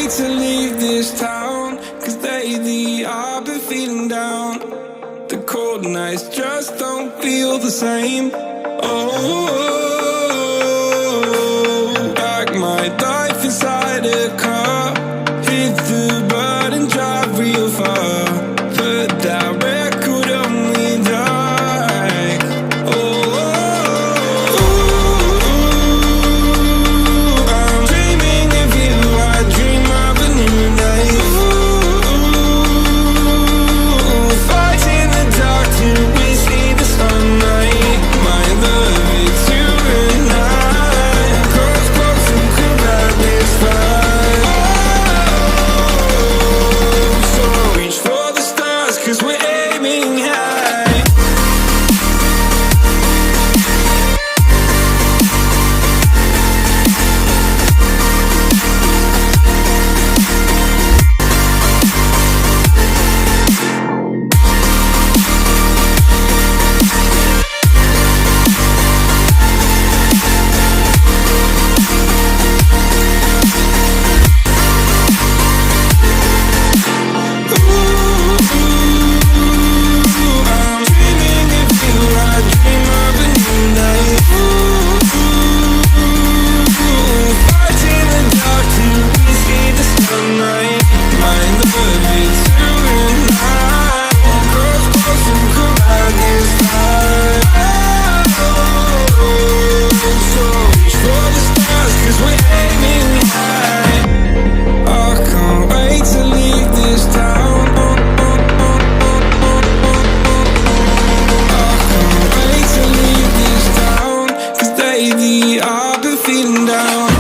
wait to leave this town, 'cause lately I've been feeling down. The cold nights just don't feel the same. Oh, like my life inside a car. Hit the button, drive real far. Put that record on me like, oh, I'm dreaming of you. I dream of a new day. Fight in the dark till we see the sunlight. My love, it's you and I. Cross close and come back this fight. So reach for the stars, 'cause we're aiming high. I'm dreaming of you. I dream of a new day. Fight in the dark till we see the sunlight. My love, it's you and I. Cross close and come back this time. So reach for the stars, 'cause we're aiming high. I can't wait to leave this town. I can't wait to leave this town, 'cause lately I've been feeling down.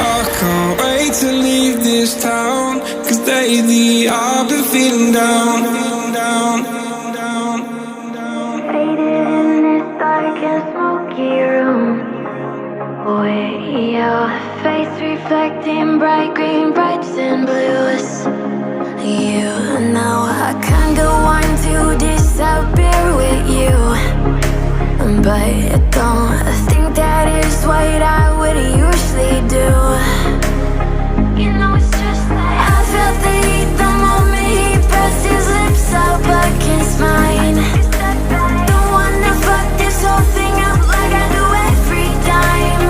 I can't wait to leave this town, 'cause lately I've been feeling down, down, down, down. Faded in this dark and smoky room, with your face reflecting bright green, brights and blues. You know I kinda want to disappear with you, but I don't think that is what I would usually do. You know it's just like I felt the heat the moment he pressed his lips up against mine. Don't wanna fuck this whole thing up like I do every time.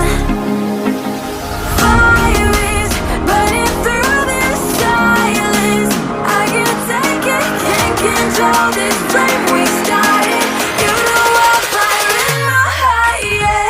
Fire is burning through this silence. I can't take it, can't control this flame we started. You know I'm fire in my heart, yeah.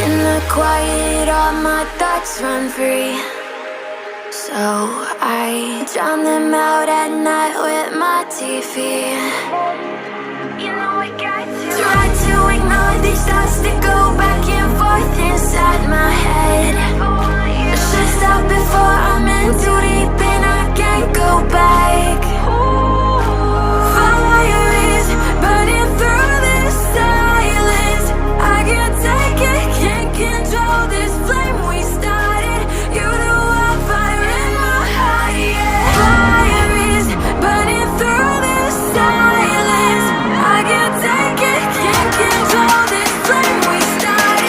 In the quiet, all my thoughts run free, so I drown them out at night with my TV. You know I got to try to ignore these thoughts that go back and forth inside my head. It's just stop before I'm in too deep and I can't go back. Fire is burning through this silence. I can't take it, can't control this flame we started. You know I'm fire in my heart, yeah. Fire is burning through this silence. I can't take it, can't control this flame we started.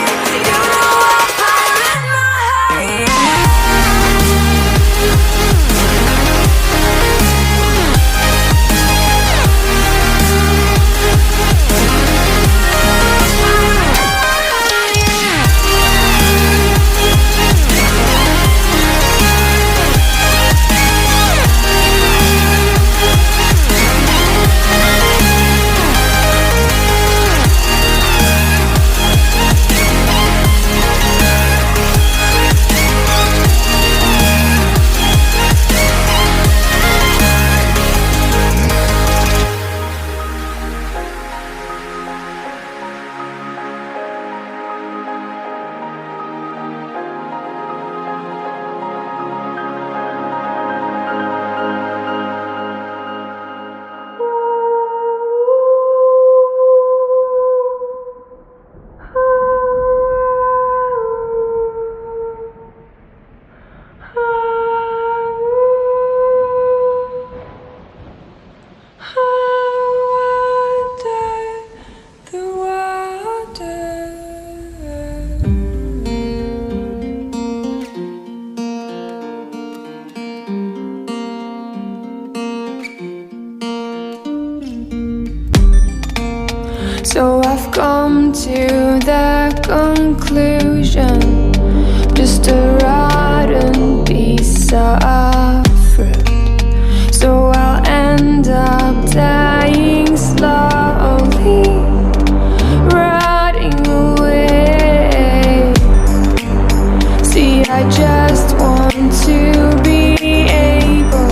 conclusion, just a rotten piece of fruit. So I'll end up dying slowly, rotting away. See, I just want to be able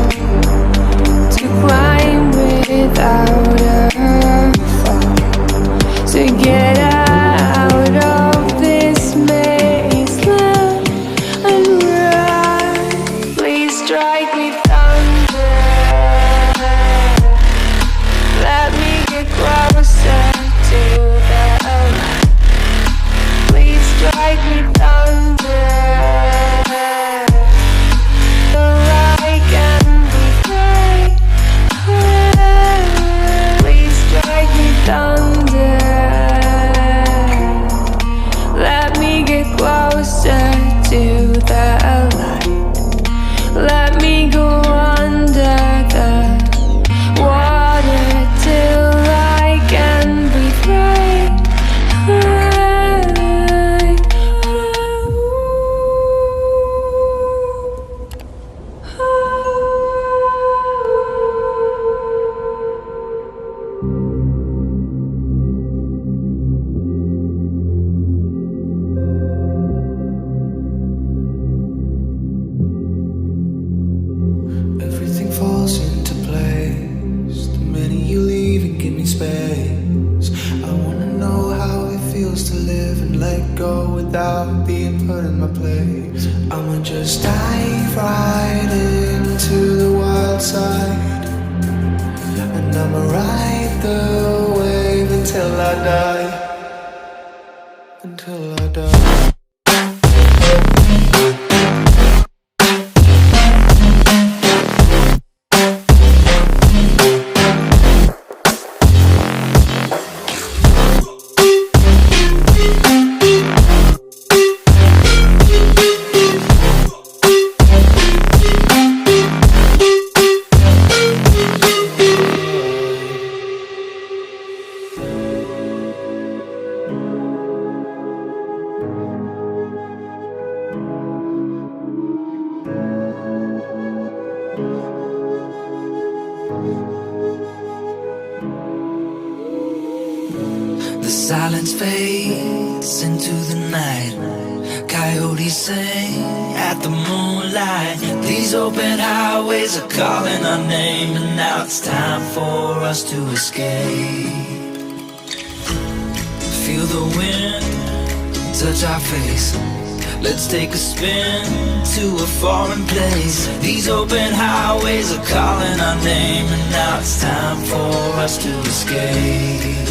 to climb without a fall, to get out of this mazeland and run. Please strike me thunder, let me get closer to the light. Please strike me thunder, so I can be great. Please strike me thunder, let me get closer to the light. Let me go under the water till I can breathe right. Everything falls into place the minute you leave and give me space. I wanna know how it feels to live and let go without being put in my place. I'ma just dive right into the wild side, and I'ma ride the wave until I die. Until I die. The silence fades into the night. Coyotes sing at the moonlight. These open highways are calling our name, and now it's time for us to escape. Feel the wind touch our face. Let's take a spin to a foreign place. These open highways are calling our name, and now it's time for us to escape.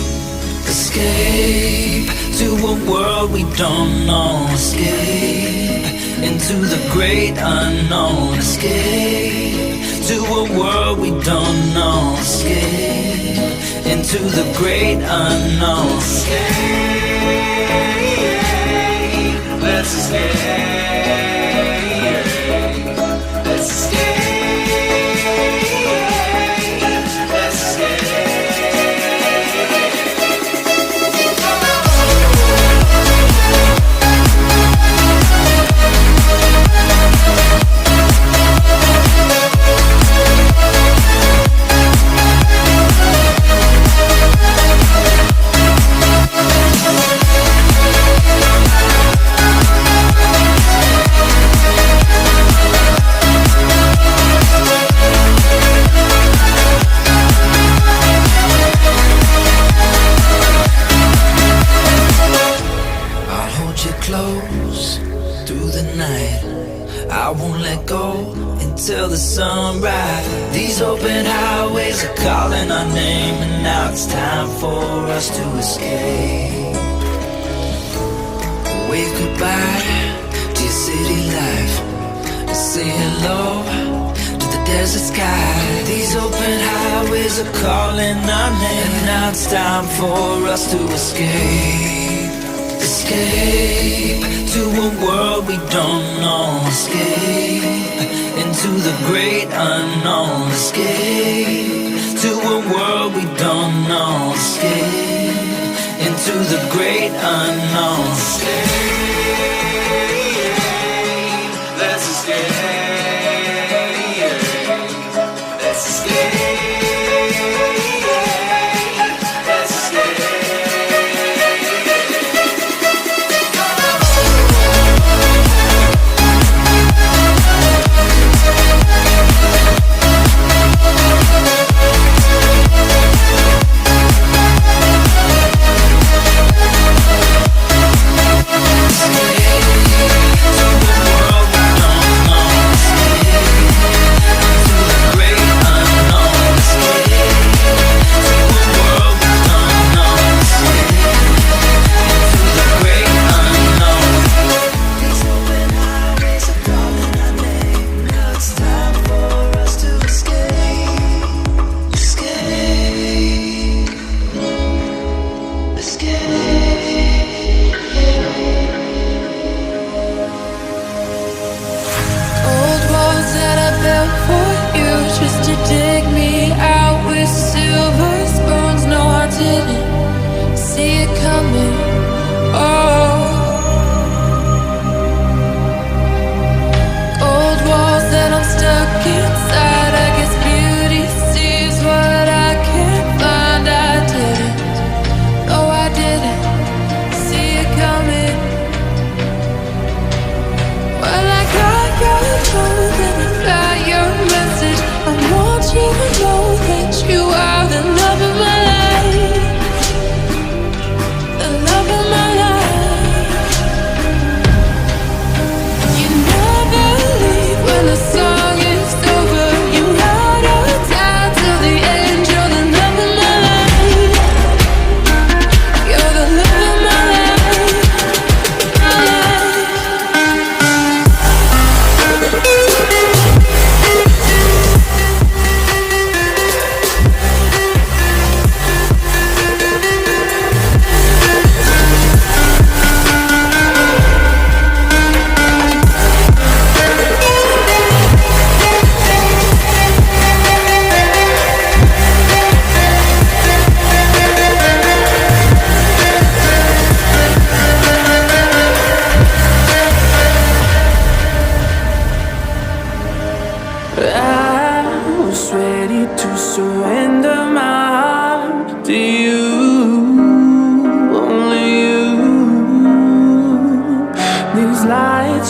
Escape to a world we don't know. Escape into the great unknown. Escape to a world we don't know. Escape into the great unknown. Escape, let's escape. Let's escape. Let's escape. Till the sunrise. These open highways are calling our name, and now it's time for us to escape. Wave goodbye to your city life, and say hello to the desert sky. These open highways are calling our name, and now it's time for us to escape. Escape to a world we don't know. Escape into the great unknown. Escape to a world we don't know. Escape into the great unknown. Escape.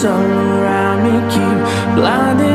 all around me keep blinding